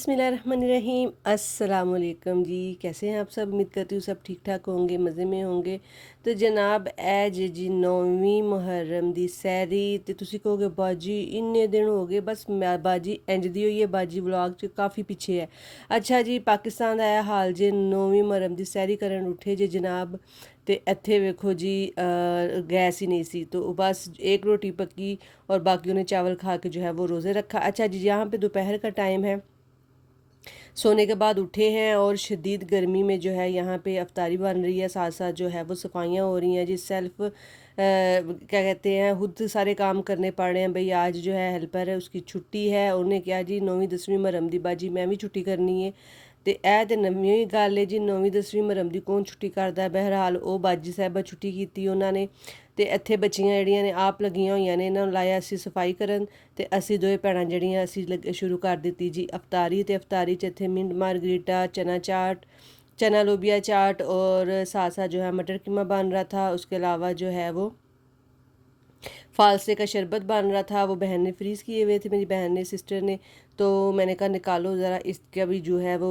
बिस्मिल्लाहिर्रहमानिर्रहीम अस्सलाम वालेकुम जी। कैसे हैं आप सब? उम्मीद करती हूँ सब ठीक ठाक होंगे, मज़े में होंगे। तो जनाब ऐ जी 9वीं मुहर्रम दी सैरी ते तुसी कहोगे बाजी इन्ने दिन हो गए, बस बाजी इंज दी होई है, बाजी व्लॉग च काफ़ी पिछे है। अच्छा जी, पाकिस्तान दा एह् हाल जे 9वीं मुहर्रम दी सैरी करन उठे जे जनाब, ते इत्थे वेखो जी गैस ही नहीं सी, तो बस एक रोटी पकी और बाकी उन्हें चावल खा के जो है वो रोज़े रखा। अच्छा जी, यहाँ पे दोपहर का टाइम है, सोने के बाद उठे हैं और शदीद गर्मी में जो है यहाँ पे अफ्तारी बन रही है, साथ साथ जो है वो सफाइयाँ हो रही हैं जी। क्या कहते हैं, खुद सारे काम करने पड़ रहे हैं। भाई आज जो है हेल्पर है उसकी छुट्टी है, उन्हें क्या जी 9वीं 10वीं मुहर्रम दी बाजी मैं भी छुट्टी करनी है। ते ऐ ते नवीं गल है जी, 9वीं 10वीं मुहर्रम दी कौन छुट्टी करदा है। बहरहाल ਉਹ ਬਾਜੀ ਸਾਹਿਬਾ ਛੁੱਟੀ ਕੀਤੀ ਉਹਨਾਂ ਨੇ, ਤੇ ਇੱਥੇ ਬੱਚੀਆਂ ਜਿਹੜੀਆਂ ਨੇ ਆਪ ਲੱਗੀਆਂ ਹੋਈਆਂ ਨੇ, ਇਹਨਾਂ ਨੂੰ ਲਾਇਆ ਅਸੀਂ ਸਫਾਈ ਕਰਨ, ਤੇ ਅਸੀਂ ਦੋਵੇਂ ਭੈਣਾਂ ਜਿਹੜੀਆਂ ਅਸੀਂ ਸ਼ੁਰੂ ਕਰ ਦਿੱਤੀ ਜੀ ਅਫਤਾਰੀ। ਤੇ ਅਫਤਾਰੀ 'ਚ ਇੱਥੇ ਮਿੰਟ मार्गरीटा, चना चाट, चना लोबिया चाट और साथ साथ जो है मटर कीमा बन रहा था। उसके अलावा जो है वो फालसे का शरबत बन रहा था, वो बहन ने फ्रीज़ किए हुए थे, मेरी बहन ने, सिस्टर ने। तो मैंने कहा निकालो ज़रा इसका भी जो है वो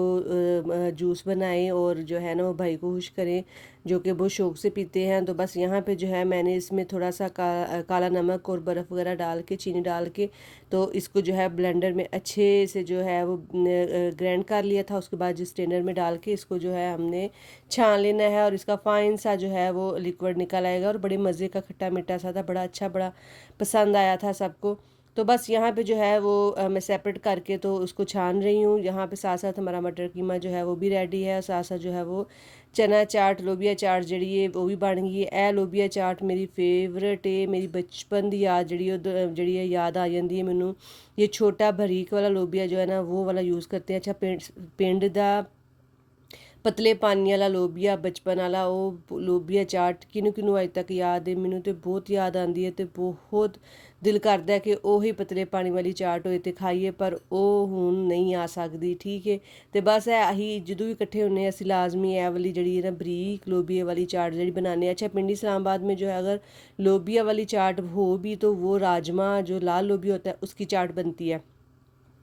जूस बनाएं और जो है ना वो भाई को खुश करें, जो कि बहुत शौक़ से पीते हैं। तो बस यहाँ पे जो है मैंने इसमें थोड़ा सा काला नमक और बर्फ़ वगैरह डाल के, चीनी डाल के, तो इसको जो है ब्लेंडर में अच्छे से जो है वो ग्राइंड कर लिया था। उसके बाद जिस स्ट्रेनर में डाल के इसको जो है हमने छान लेना है और इसका फ़ाइन सा जो है वो लिक्विड निकल आएगा और बड़े मज़े का खट्टा मीठा सा था, बड़ा अच्छा, बड़ा पसंद आया था सबको। तो बस यहाँ पे जो है वो मैं सेपरेट करके तो उसको छान रही हूँ। यहाँ पे साथ साथ हमारा मटर कीमा जो है वो भी रेडी है, और साथ साथ जो है वो चना चाट, लोबिया चाट जड़ी है वो भी बन गई है। लोबिया चाट मेरी फेवरेट है, मेरी बचपन की याद जड़ी है याद आ जाती है मैनू। ये छोटा बारीक वाला लोबिया जो है ना वो वाला यूज़ करते हैं। अच्छा, पिंड दा पतले पानी वाला लोबिया, बचपन वाला वो लोबिया चाट किनू किनू अज तक याद है, मैनू तो बहुत याद आती है। तो बहुत दिल करता है कि ही पतले पानी वाली चाट होए तो खाइए, पर हुण नहीं आ सकती। ठीक है, तो बस है अही जदों भी इकट्ठे होने असी लाजमी ए वाली जड़ी है ना बरीक लोबिया वाली चाट जड़ी बनाने। अच्छा, पिंडी इस्लामाबाद में जो है अगर लोबिया वाली चाट हो भी तो वो राजमा जो लाल लोबिया होता है उसकी चाट बनती है।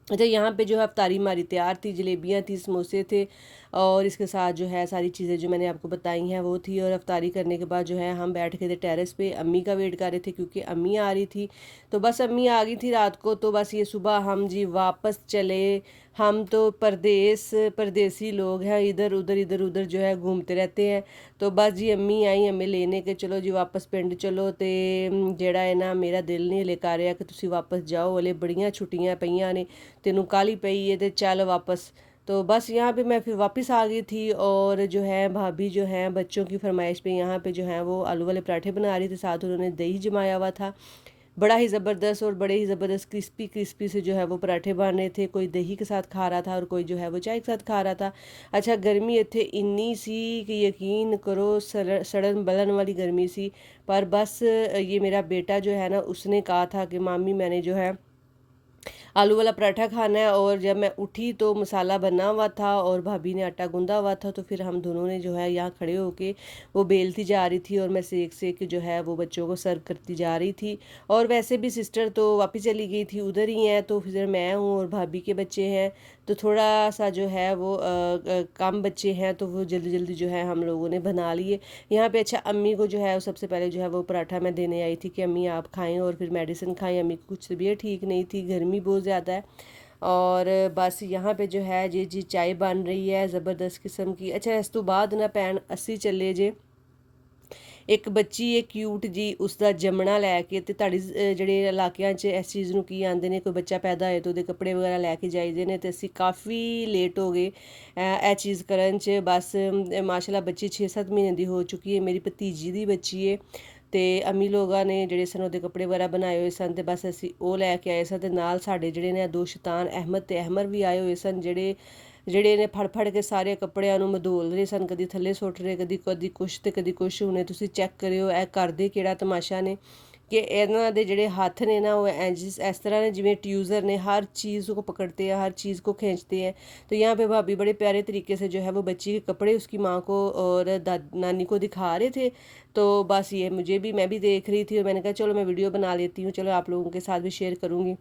अच्छा, यहाँ पे जो है अफ्तारी हमारी तैयार थी, जलेबियाँ थी, समोसे थे, और इसके साथ जो है सारी चीज़ें जो मैंने आपको बताई हैं वो थी। और अफ्तारी करने के बाद जो है हम बैठ गए थे टेरेस पे, अम्मी का वेट कर रहे थे क्योंकि अम्मी आ रही थी। तो बस अम्मी आ गई थी रात को, तो बस ये सुबह हम जी वापस चले। हम तो परदेसी लोग हैं, इधर उधर जो है घूमते रहते हैं। तो बस जी अम्मी आई हमें लेने के, चलो जी वापस पिंड चलो। तो जेड़ा है ना मेरा दिल नहीं हले कर रहा कि तुसी वापस जाओ, हले बड़ियां छुट्टियां पईयां ने, तेनू काली पई है, तो चल वापस। तो बस यहाँ पे मैं फिर वापस आ गई थी, और जो है भाभी जो हैं बच्चों की फरमाइश पे यहाँ पे जो है वो आलू वाले पराठे बना रही थी, साथ उन्होंने दही जमाया हुआ था। बड़ा ही ज़बरदस्त और बड़े ही ज़बरदस्त क्रिस्पी क्रिस्पी से जो है वो पराठे बन रहे थे। कोई दही के साथ खा रहा था और कोई जो है वो चाय के साथ खा रहा था। अच्छा, गर्मी इत्थे इन्नी सी कि यकीन करो सड़न बलन वाली गर्मी सी। पर बस ये मेरा बेटा जो है ना उसने कहा था कि मामी मैंने जो है आलू वाला पराठा खाना है। और जब मैं उठी तो मसाला बना हुआ था और भाभी ने आटा गूंदा हुआ था, तो फिर हम दोनों ने जो है यहाँ खड़े होके वो बेलती जा रही थी और मैं सेक सेक जो है वो बच्चों को सर्व करती जा रही थी। और वैसे भी सिस्टर तो वापस चली गई थी, उधर ही हैं, तो फिर मैं हूँ और भाभी के बच्चे हैं, तो थोड़ा सा जो है वो कम बच्चे हैं, तो वो जल्दी जल्दी जो है हम लोगों ने बना लिए यहाँ पे। अच्छा, अम्मी को जो है सबसे पहले जो है वो पराठा मैं देने आई थी कि अम्मी आप खाएं और फिर मेडिसिन खाएं। अम्मी की कुछ तबीयत ठीक नहीं थी, गर्मी बहुत ज़्यादा है। और बस यहाँ पे जो है जी चाय बन रही है ज़बरदस्त किस्म की। अच्छा, इस तो बाद ना भैन असी चले जे एक बच्ची है क्यूट जी, उसका जमना लैके, तो ਤੁਹਾਡੀ ਜਿਹੜੇ ਇਲਾਕਿਆਂ 'ਚ ਇਸ ਚੀਜ਼ ਨੂੰ ਕੀ ਆਂਦੇ ਨੇ, ਕੋਈ ਬੱਚਾ ਪੈਦਾ ਹੋਏ ਤਾਂ ਉਹਦੇ ਕੱਪੜੇ ਵਗੈਰਾ ਲੈ ਕੇ ਜਾਈਦੇ ਨੇ, ਤੇ ਅਸੀਂ ਕਾਫੀ ਲੇਟ ਹੋ ਗਏ ਇਹ ਚੀਜ਼ ਕਰਨ 'ਚ। ਬਸ ਮਾਸ਼ਾਅੱਲਾ ਬੱਚੀ 6-7 ਮਹੀਨੇ ਦੀ ਹੋ ਚੁੱਕੀ ਹੈ, ਮੇਰੀ ਭਤੀਜੀ ਦੀ ਬੱਚੀ ਹੈ। ਤੇ ਅਮੀ ਲੋਕਾਂ ਨੇ ਜਿਹੜੇ ਸਨ ਉਹਦੇ ਕੱਪੜੇ ਵਗੈਰਾ ਬਣਾਏ ਹੋਏ ਸਨ, ਤੇ ਬਸ ਅਸੀਂ ਉਹ ਲੈ ਕੇ ਆਏ ਸਾਂ। ਤੇ ਨਾਲ ਸਾਡੇ ਜਿਹੜੇ ਨੇ ਦੋ ਸ਼ੈਤਾਨ ਅਹਿਮਦ ਤੇ ਅਹਿਮਰ ਵੀ ਆਏ ਹੋਏ ਸਨ, ਜਿਹੜੇ ਨੇ ਫੜ ਕੇ ਸਾਰੇ ਕੱਪੜਿਆਂ ਨੂੰ ਮਧੋਲ ਰਹੇ ਸਨ, ਕਦੀ ਥੱਲੇ ਸੁੱਟ ਰਹੇ, ਕਦੀ ਕੁਛ ਤੇ ਕਦੀ ਕੁਛ। ਹੁਣੇ ਤੁਸੀਂ ਚੈੱਕ ਕਰਿਓ ਇਹ ਕਰਦੇ ਕਿਹੜਾ ਤਮਾਸ਼ਾ ਨੇ कि ਇਹਨਾਂ ਦੇ ਜਿਹੜੇ ਹੱਥ ਨੇ ना वो इस तरह ने जिमें ट्यूज़र ने, हर चीज़ को पकड़ते हैं, हर चीज़ को खींचते हैं। तो यहाँ पे भाभी बड़े प्यारे तरीके से जो है वो बच्ची के कपड़े उसकी माँ को और नानी को दिखा रहे थे। तो बस ये मैं भी देख रही थी और मैंने कहा चलो मैं वीडियो बना लेती हूँ, चलो आप लोगों के साथ भी शेयर करूँगी।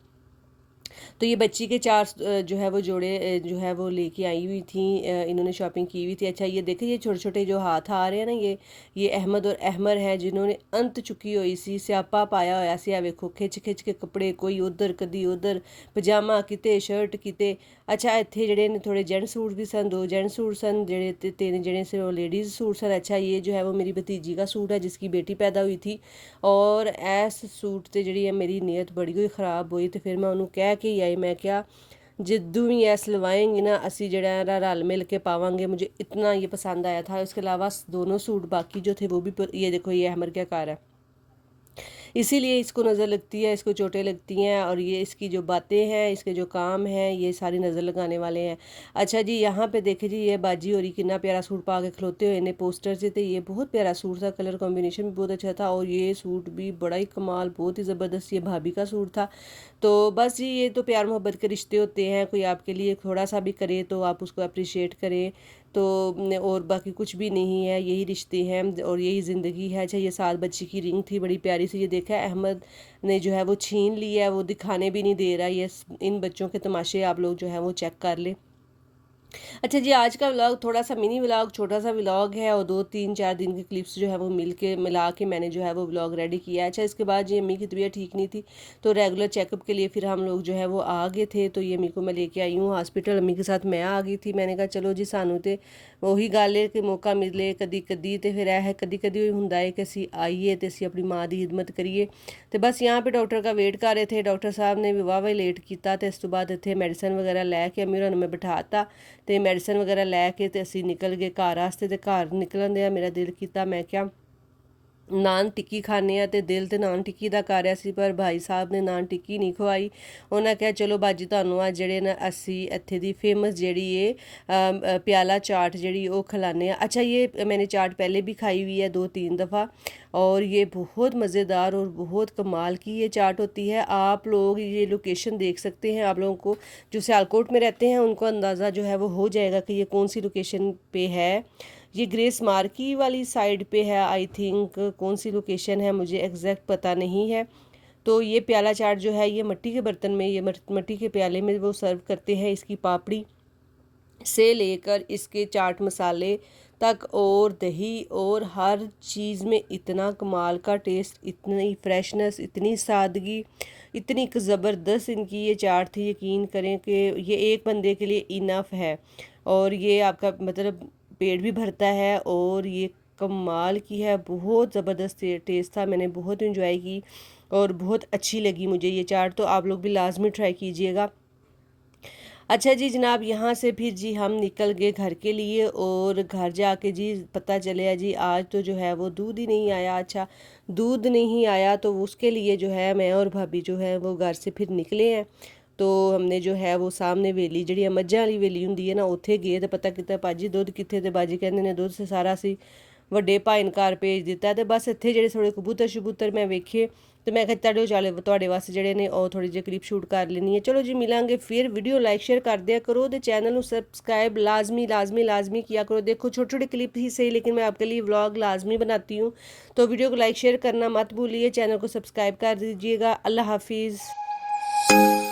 तो ये बच्ची के 4 जो है वो जोड़े जो है वो लेके आई हुई थी, इन्होंने शॉपिंग की हुई थी। अच्छा ये देखिए ये छोटे छोटे जो हाथ आ रहे हैं ना, ये अहमद और अहमर है जिन्होंने अंत चुकी हुई सी, स्यापा पाया होया सी। वेखो खिच खिच के कपड़े, कोई उधर कदी उधर, पजामा किते शर्ट किते। अच्छा इत्थे जेह्ड़े ने थोड़े जेंट्स सूट भी सन, 2 जेंट्स सूट सन जेह्ड़े, ते 3 जेह्ड़े से वो लेडीज़ सूट सन। अच्छा ये जो है वो मेरी भतीजी का सूट है जिसकी बेटी पैदा हुई थी, और ऐस सूट ते जेह्ड़ी है मेरी नीयत बड़ी कोई ख़राब हुई, तो फिर मैं उन्होंने कह के ही आई, मैं क्या जिद्दू भी ऐ सिलवाएंगी ना असी जड़ा है रल मिल के पावांगे। मुझे इतना ये पसंद आया था। इसके अलावा दोनों सूट बाकी जो थे वो भी ये देखो ये अहमर क्या कार है, इसीलिए इसको नज़र लगती है, इसको चोटें लगती हैं, और ये इसकी जो बातें हैं, इसके जो काम हैं, ये सारी नज़र लगाने वाले हैं। अच्छा जी यहाँ पे देखे जी ये बाजी हो रही कितना प्यारा सूट पा के खलोते हुए इन्हें पोस्टर से थे। ये बहुत प्यारा सूट था, कलर कॉम्बिनेशन भी बहुत अच्छा था, और ये सूट भी बड़ा ही कमाल, बहुत ही ज़बरदस्त ये भाभी का सूट था। तो बस जी ये तो प्यार मोहब्बत के रिश्ते होते हैं, कोई आपके लिए थोड़ा सा भी करे तो आप उसको अप्रिशिएट करें, तो और बाकी कुछ भी नहीं है, यही रिश्ते हैं और यही ज़िंदगी है। अच्छा ये 7 बच्चे की रिंग थी बड़ी प्यारी सी, ये देखा है अहमद ने जो है वो छीन लिया है, वो दिखाने भी नहीं दे रहा। ये इन बच्चों के तमाशे आप लोग जो है वो चेक कर ले। अच्छा जी आज का व्लॉग थोड़ा सा मिनी व्लॉग, छोटा सा व्लॉग है, और 2-3-4 दिन के क्लिप्स जो है वो मिला के मैंने जो है वो व्लॉग रेडी किया है। अच्छा इसके बाद जी अम्मी की तबीयत ठीक नहीं थी, तो रेगुलर चेकअप के लिए फिर हम लोग जो है वो आ गए थे। तो ये अम्मी को मैं लेके आई हूँ हॉस्पिटल, अम्मी के साथ मैं आ गई थी। मैंने कहा चलो जी सानू तो ਉਹੀ ਗੱਲ है कि मौका मिले कदी कदी, तो फिर है कदी कदी ਹੁੰਦਾ है कि असी आइए तो असी अपनी माँ की हिदमत करिए। तो बस यहाँ पे डॉक्टर का वेट कर रहे थे, डॉक्टर साहब ने भी वाह लेट किया, तो इस तो बाद इतने मैडिसन वगैरह लैके अम्मी होरां नूं मैं बिठाता, तो मैडिसन वगैरह लैके तो असी निकल गए घर वास्ते। तो घर निकलन दिया मेरा दिल किया, मैं क्या नान टिक्की खाने आ, तो दिल तो नान टिक्की का कर रहा सी, पर भाई साहब ने नान टिक्की नहीं खवाई। उन्हें कहा चलो बाजी तुहानूं आ जेह्ड़े न असी इत्थे दी फेमस जेह्ड़ी है प्याला चाट जेह्ड़ी ओह खिलाने। अच्छा ये मैंने चाट पहले भी खाई हुई है 2-3 दफ़ा, और ये बहुत मज़ेदार और बहुत कमाल की ये चाट होती है। आप लोग ये लोकेशन देख सकते हैं, आप लोगों को जो सियालकोट में रहते हैं उनको अंदाज़ा जो है वो हो जाएगा कि ये कौन सी लोकेशन पे है। ये ग्रेस मार्की वाली साइड पे है आई थिंक, कौन सी लोकेशन है मुझे एग्जैक्ट पता नहीं है। तो ये प्याला चाट जो है ये मिट्टी के बर्तन में, ये मिट्टी के प्याले में वो सर्व करते हैं। इसकी पापड़ी से लेकर इसके चाट मसाले तक और दही और हर चीज़ में इतना कमाल का टेस्ट, इतनी फ्रेशनेस, इतनी सादगी, इतनी ज़बरदस्त इनकी ये चाट थी। यकीन करें कि ये एक बंदे के लिए इनफ है, और ये आपका मतलब पेट भी भरता है, और ये कमाल की है, बहुत ज़बरदस्त टेस्ट था। मैंने बहुत इन्जॉय की और बहुत अच्छी लगी मुझे ये चाट, तो आप लोग भी लाजमी ट्राई कीजिएगा। अच्छा जी जनाब यहाँ से फिर जी हम निकल गए घर के लिए, और घर जाके जी पता चला जी आज तो जो है वो दूध ही नहीं आया। अच्छा दूध नहीं आया तो उसके लिए जो है मैं और भाभी जो है वो घर से फिर निकले हैं। तो हमने जो है वो सामने वेली जी मझां वाली वेली होंगी है ना, उत्थे गए तो पता किया भाजी दुध कितने, तो बाजी कहते ने दुध से सारा असी ਵੱਡੇ ਭਾਈ ਨੂੰ ਘਰ ਭੇਜ ਦਿੱਤਾ। ਤੇ ਬਸ ਇੱਥੇ ਜਿਹੜੇ ਥੋੜੇ ਕਬੂਤਰ ਸ਼ਬੂਤਰ ਮੈਂ ਵੇਖੇ, ਤੇ ਮੈਂ ਕਿਹਾ ਤੁਹਾਡੇ ਵਾਸਤੇ ਜਿਹੜੇ ਨੇ ਉਹ ਥੋੜੀ ਜਿਹੀ ਕਲਿੱਪ ਸ਼ੂਟ ਕਰ ਲੈਣੀ ਹੈ। ਚਲੋ ਜੀ ਮਿਲਾਂਗੇ ਫਿਰ, ਵੀਡੀਓ ਲਾਈਕ ਸ਼ੇਅਰ ਕਰ ਦਿਆ ਕਰੋ, ਤੇ चैनल ਨੂੰ सब्सक्राइब लाजमी किया करो। देखो छोटे छोटे क्लिप ही सही, लेकिन मैं आपके लिए व्लॉग लाजमी बनाती हूँ, तो वीडियो को लाइक शेयर करना मत भूलिए, चैनल को सब्सक्राइब कर दीजिएगा। अल्लाह हाफिज़।